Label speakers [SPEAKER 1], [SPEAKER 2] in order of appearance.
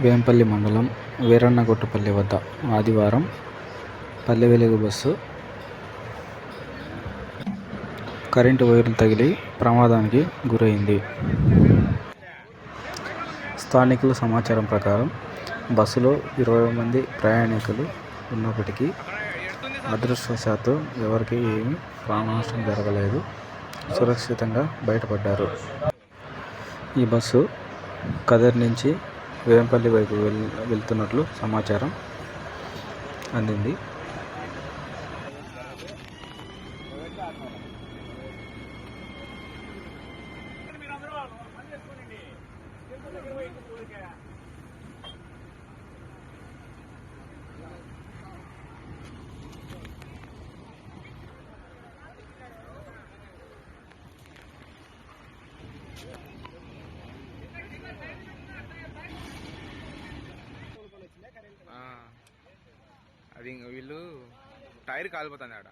[SPEAKER 1] వేంపల్లి మండలం వీరన్నగుట్టపల్లి వద్ద ఆదివారం పల్లె వెలుగు బస్సు కరెంటు వైర్లు తగిలి ప్రమాదానికి గురైంది. స్థానికుల సమాచారం ప్రకారం బస్సులో 20 మంది ప్రయాణికులు ఉన్నప్పటికీ అదృష్టవశాత్తు ఎవరికీ ఏమీ ప్రాణనష్టం జరగలేదు. సురక్షితంగా బయటపడ్డారు. ఈ బస్సు కదిరి నుంచి వేంపల్లి వైపు వెళ్తున్నట్లు సమాచారం అందింది.
[SPEAKER 2] అది వీళ్ళు టైర్ కాలిపోతుంది ఆడ.